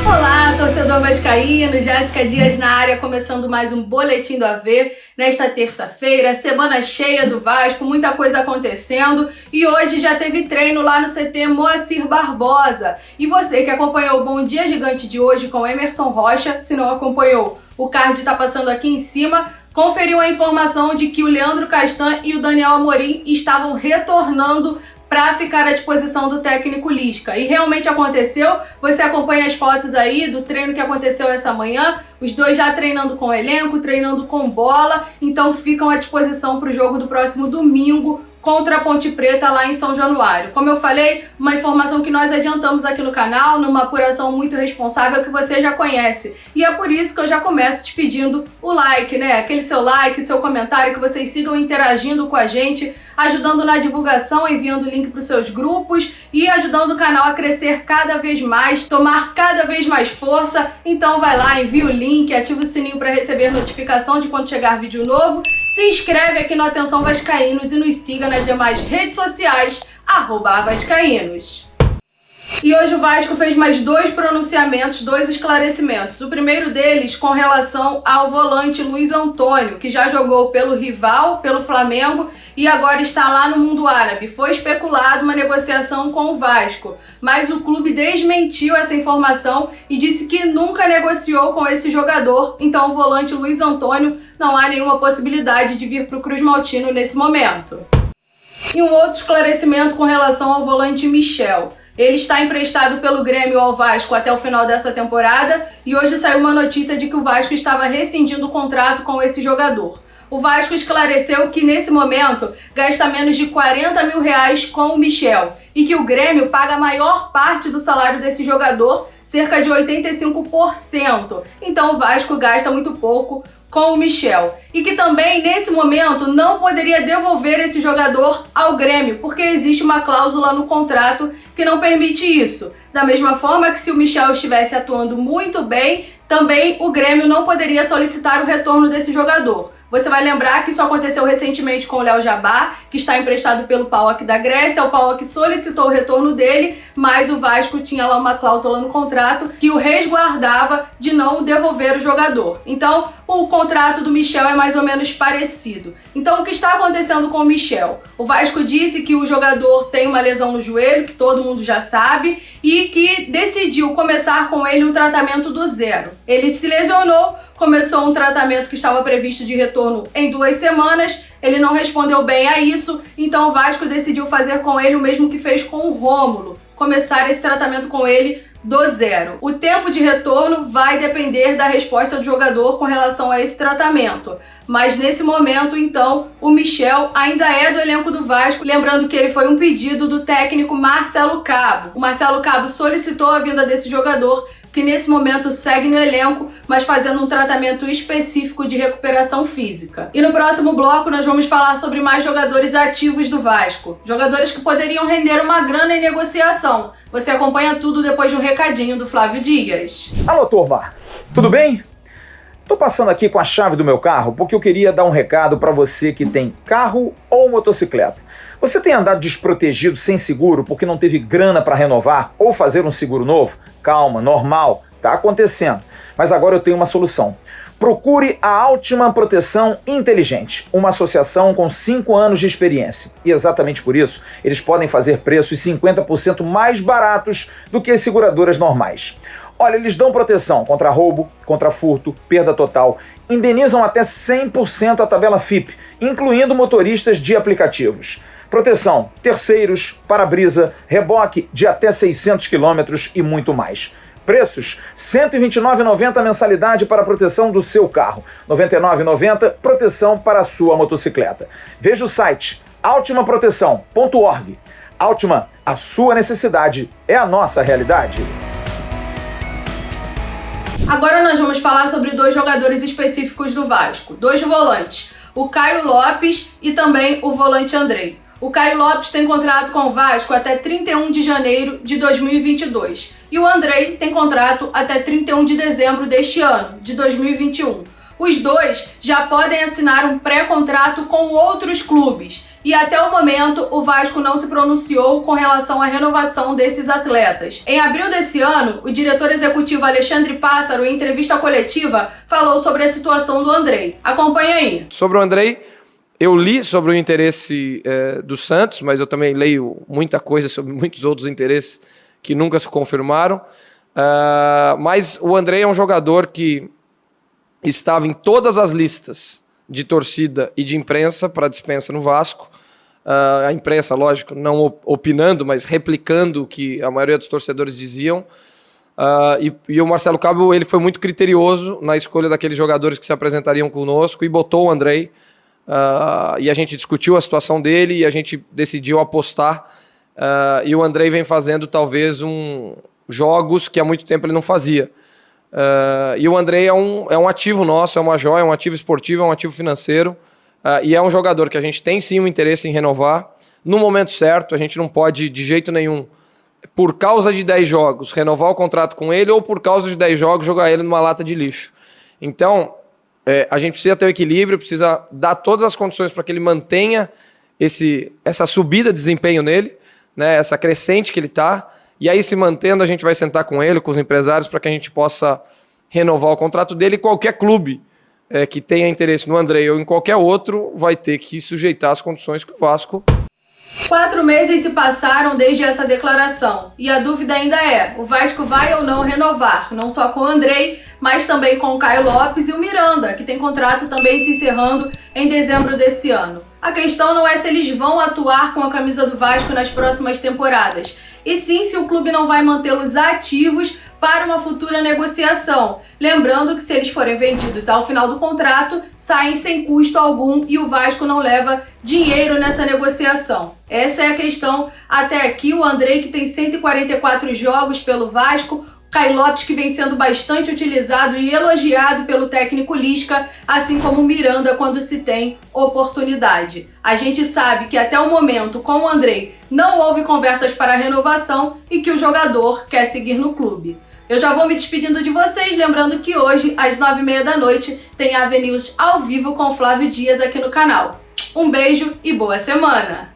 Olá, torcedor vascaíno, Jéssica Dias na área, começando mais um Boletim do AV nesta terça-feira, semana cheia do Vasco, muita coisa acontecendo e hoje já teve treino lá no CT Moacir Barbosa. E você que acompanhou o Bom Dia Gigante de hoje com Emerson Rocha, se não acompanhou, o card está passando aqui em cima, conferiu a informação de que o Leandro Castan e o Daniel Amorim estavam retornando para ficar à disposição do técnico Lisca. E realmente aconteceu, você acompanha as fotos aí do treino que aconteceu essa manhã, os dois já treinando com elenco, treinando com bola, então ficam à disposição para o jogo do próximo domingo contra a Ponte Preta lá em São Januário. Como eu falei, uma informação que nós adiantamos aqui no canal, numa apuração muito responsável que você já conhece. E é por isso que eu já começo te pedindo o like, né? Aquele seu like, seu comentário, que vocês sigam interagindo com a gente, ajudando na divulgação, enviando o link para os seus grupos e ajudando o canal a crescer cada vez mais, tomar cada vez mais força. Então vai lá, envia o link, ativa o sininho para receber notificação de quando chegar vídeo novo. Se inscreve aqui no Atenção Vascaínos e nos siga nas demais redes sociais, @vascaínos. E hoje o Vasco fez mais dois pronunciamentos, dois esclarecimentos. O primeiro deles com relação ao volante Luiz Antônio, que já jogou pelo rival, pelo Flamengo, e agora está lá no mundo árabe. Foi especulado uma negociação com o Vasco, mas o clube desmentiu essa informação e disse que nunca negociou com esse jogador. Então o volante Luiz Antônio não há nenhuma possibilidade de vir para o Cruz Maltino nesse momento. E um outro esclarecimento com relação ao volante Michel. Ele está emprestado pelo Grêmio ao Vasco até o final dessa temporada e hoje saiu uma notícia de que o Vasco estava rescindindo o contrato com esse jogador. O Vasco esclareceu que nesse momento gasta menos de 40 mil reais com o Michel e que o Grêmio paga a maior parte do salário desse jogador, cerca de 85%. Então o Vasco gasta muito pouco com o Michel. E que também, nesse momento, não poderia devolver esse jogador ao Grêmio, porque existe uma cláusula no contrato que não permite isso. Da mesma forma que se o Michel estivesse atuando muito bem, também o Grêmio não poderia solicitar o retorno desse jogador. Você vai lembrar que isso aconteceu recentemente com o Léo Jabá, que está emprestado pelo PAOK da Grécia. O PAOK solicitou o retorno dele, mas o Vasco tinha lá uma cláusula no contrato que o resguardava de não devolver o jogador. Então, o contrato do Michel é mais ou menos parecido. Então, o que está acontecendo com o Michel? O Vasco disse que o jogador tem uma lesão no joelho, que todo mundo já sabe, e que decidiu começar com ele um tratamento do zero. Ele se lesionou, começou um tratamento que estava previsto de retorno em 2 semanas, ele não respondeu bem a isso, então o Vasco decidiu fazer com ele o mesmo que fez com o Rômulo, começar esse tratamento com ele do zero. O tempo de retorno vai depender da resposta do jogador com relação a esse tratamento. Mas nesse momento, então, o Michel ainda é do elenco do Vasco, lembrando que ele foi um pedido do técnico Marcelo Cabo. O Marcelo Cabo solicitou a vinda desse jogador, que nesse momento segue no elenco, mas fazendo um tratamento específico de recuperação física. E no próximo bloco nós vamos falar sobre mais jogadores ativos do Vasco. Jogadores que poderiam render uma grana em negociação. Você acompanha tudo depois de um recadinho do Flávio Dias. Alô, turma! Tudo bem? Tô passando aqui com a chave do meu carro porque eu queria dar um recado para você que tem carro ou motocicleta. Você tem andado desprotegido sem seguro porque não teve grana para renovar ou fazer um seguro novo? Calma, normal, tá acontecendo. Mas agora eu tenho uma solução. Procure a Altima Proteção Inteligente, uma associação com 5 anos de experiência. E exatamente por isso, eles podem fazer preços 50% mais baratos do que as seguradoras normais. Olha, eles dão proteção contra roubo, contra furto, perda total, indenizam até 100% a tabela FIP, incluindo motoristas de aplicativos. Proteção, terceiros, para-brisa, reboque de até 600 km e muito mais. Preços: R$ 129,90 mensalidade para a proteção do seu carro, R$ 99,90 proteção para a sua motocicleta. Veja o site altimaproteção.org. Altima, a sua necessidade é a nossa realidade. Agora nós vamos falar sobre 2 jogadores específicos do Vasco, 2 volantes, o Caio Lopes e também o volante Andrei. O Caio Lopes tem contrato com o Vasco até 31 de janeiro de 2022 e o Andrei tem contrato até 31 de dezembro deste ano, de 2021. Os dois já podem assinar um pré-contrato com outros clubes. E até o momento, o Vasco não se pronunciou com relação à renovação desses atletas. Em abril desse ano, o diretor executivo Alexandre Pássaro, em entrevista coletiva, falou sobre a situação do Andrei. Acompanha aí. Sobre o Andrei, eu li sobre o interesse do Santos, mas eu também leio muita coisa sobre muitos outros interesses que nunca se confirmaram. Mas o Andrei é um jogador que estava em todas as listas de torcida e de imprensa para dispensa no Vasco. A imprensa, lógico, não opinando, mas replicando o que a maioria dos torcedores diziam. E o Marcelo Cabo, ele foi muito criterioso na escolha daqueles jogadores que se apresentariam conosco e botou o Andrei. E a gente discutiu a situação dele e a gente decidiu apostar. E o Andrei vem fazendo talvez jogos que há muito tempo ele não fazia. E o Andrei é um ativo nosso, é uma joia, é um ativo esportivo, é um ativo financeiro, e é um jogador que a gente tem sim um interesse em renovar. No momento certo, a gente não pode de jeito nenhum, por causa de 10 jogos, renovar o contrato com ele, ou por causa de 10 jogos, jogar ele numa lata de lixo. Então, a gente precisa ter o equilíbrio, precisa dar todas as condições para que ele mantenha essa subida de desempenho nele, né, essa crescente que ele está. E aí, se mantendo, a gente vai sentar com ele, com os empresários, para que a gente possa renovar o contrato dele. E qualquer clube que tenha interesse no Andrei ou em qualquer outro vai ter que sujeitar as condições que o Vasco... 4 meses se passaram desde essa declaração. E a dúvida ainda é, o Vasco vai ou não renovar? Não só com o Andrei, mas também com o Caio Lopes e o Miranda, que tem contrato também se encerrando em dezembro desse ano. A questão não é se eles vão atuar com a camisa do Vasco nas próximas temporadas, e sim se o clube não vai mantê-los ativos para uma futura negociação. Lembrando que se eles forem vendidos ao final do contrato, saem sem custo algum e o Vasco não leva dinheiro nessa negociação. Essa é a questão até aqui. O Andrei, que tem 144 jogos pelo Vasco, Caio Lopes, que vem sendo bastante utilizado e elogiado pelo técnico Lisca, assim como o Miranda quando se tem oportunidade. A gente sabe que até o momento, com o Andrei, não houve conversas para renovação e que o jogador quer seguir no clube. Eu já vou me despedindo de vocês, lembrando que hoje, às 9h30 da noite, tem AV News ao vivo com Flávio Dias aqui no canal. Um beijo e boa semana!